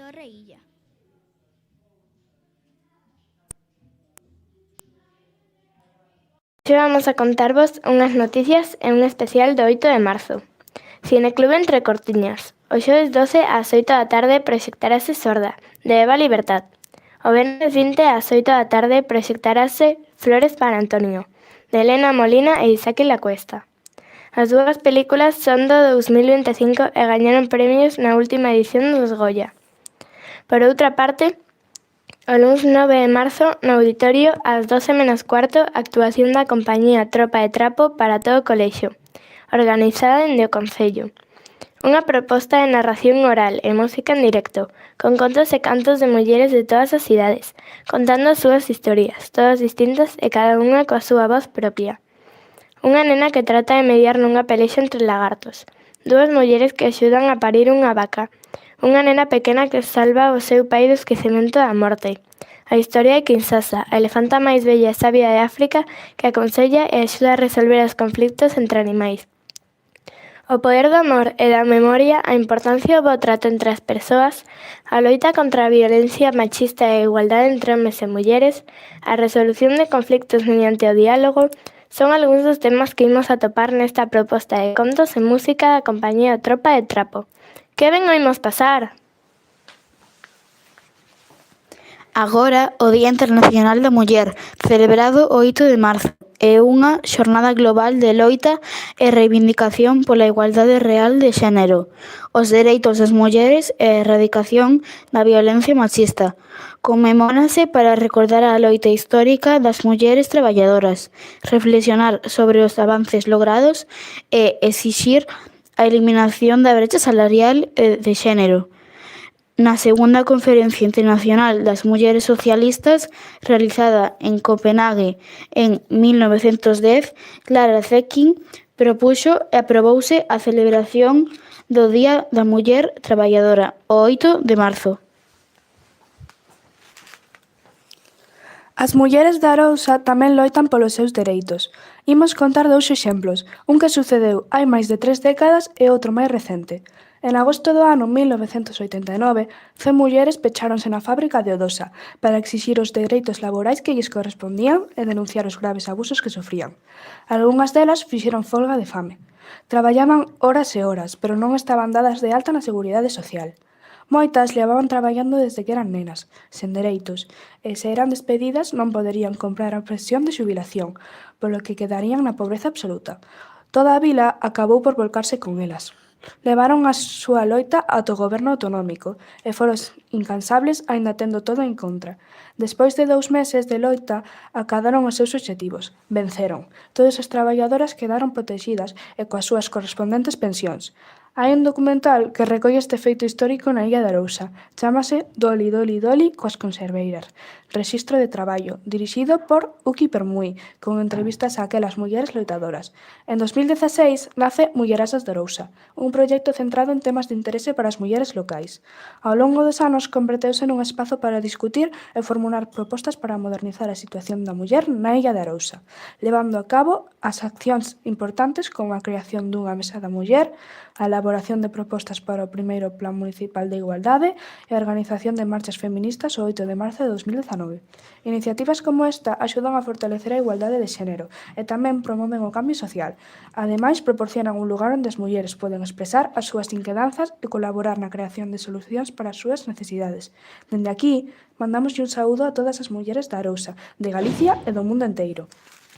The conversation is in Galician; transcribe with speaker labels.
Speaker 1: Torre Illa.
Speaker 2: Hoxe vamos a contarvos unhas noticias e un especial do 8 de marzo. Cineclube Entre Cortiñas. O xoves 12 ás 8 da tarde proxectarase Sorda, de Eva Libertad. O venres 20 ás 8 da tarde proxectarase Flores para Antonio, de Elena Molina e Isaac Lacuesta. As dúas películas son do 2025 e gañaron premios na última edición dos Goya. Por outra parte, o luns 9 de marzo, no auditorio, ás 12 menos cuarto, actuación da compañía Tropa de Trapo para todo o colexio, organizada dende o Concello. Unha proposta de narración oral e música en directo, con contos e cantos de mulleres de todas as idades, contando as súas historias, todas distintas e cada unha coa súa voz propia. Unha nena que trata de mediar nunha pelexa entre lagartos, dúas mulleres que axudan a parir unha vaca, unha nena pequena que salva o seu pai do esquecemento da morte. A historia de Kinshasa, a elefanta máis bella e sabia de África que aconsella e axuda a resolver os conflictos entre animais. O poder do amor e da memoria, a importancia do bo trato entre as persoas, a loita contra a violencia machista e a igualdade entre homes e mulleres, a resolución de conflictos mediante o diálogo, son algúns dos temas que imos atopar nesta proposta de contos e música da compañía Tropa de Trapo. Que ben o imos pasar!
Speaker 3: Agora, o Día Internacional da Muller, celebrado o 8 de marzo, é unha xornada global de loita e reivindicación pola igualdade real de xénero, os dereitos das mulleres e a erradicación da violencia machista. Conmemórase para recordar a loita histórica das mulleres traballadoras, reflexionar sobre os avances logrados e exixir a eliminación da brecha salarial e de xénero. Na segunda Conferencia Internacional das Mulleres Socialistas, realizada en Copenhague en 1910, Clara Zetkin propuxo e aprobouse a celebración do Día da Muller Traballadora, o 8 de marzo.
Speaker 4: As mulleres de Arousa tamén loitan polos seus dereitos. Imos contar dous exemplos, un que sucedeu hai máis de 3 décadas e outro máis recente. En agosto do ano 1989, 100 mulleres pecháronse na fábrica de Odosa para exixir os dereitos laborais que lles correspondían e denunciar os graves abusos que sofrían. Algunhas delas fixeron folga de fame. Traballaban horas e horas, pero non estaban dadas de alta na Seguridade Social. Moitas levaban traballando desde que eran nenas, sen dereitos, e se eran despedidas non poderían comprar a pensión de xubilación, polo que quedarían na pobreza absoluta. Toda a vila acabou por volcarse con elas. Levaron a súa loita ata o goberno autonómico e foron incansables aínda tendo todo en contra. Despois de 2 meses de loita, acadaron os seus obxectivos. Venceron. Todas as traballadoras quedaron protegidas e coas súas correspondentes pensións. Hai un documental que recolle este feito histórico na illa de Arousa. Chámase Doli, Doli, Doli coas conserveiras. Rexistro de traballo, dirixido por Uki Permui, con entrevistas a aquelas mulleres loitadoras. En 2016 nace Mullerasas de Arousa, un proxecto centrado en temas de interese para as mulleres locais. Ao longo dos anos converteuse nun espazo para discutir e formular propostas para modernizar a situación da muller na illa de Arousa, levando a cabo as accións importantes como a creación dunha mesa da muller, a elaboración de propostas para o primeiro Plan Municipal de Igualdade e a organización de marchas feministas o 8 de marzo de 2019. Iniciativas como esta axudan a fortalecer a igualdade de xénero e tamén promoven o cambio social. Ademais, proporcionan un lugar onde as mulleres poden expresar as súas inquedanzas e colaborar na creación de solucións para as súas necesidades. Dende aquí, mandamos un saúdo a todas as mulleres da Arousa, de Galicia e do mundo enteiro.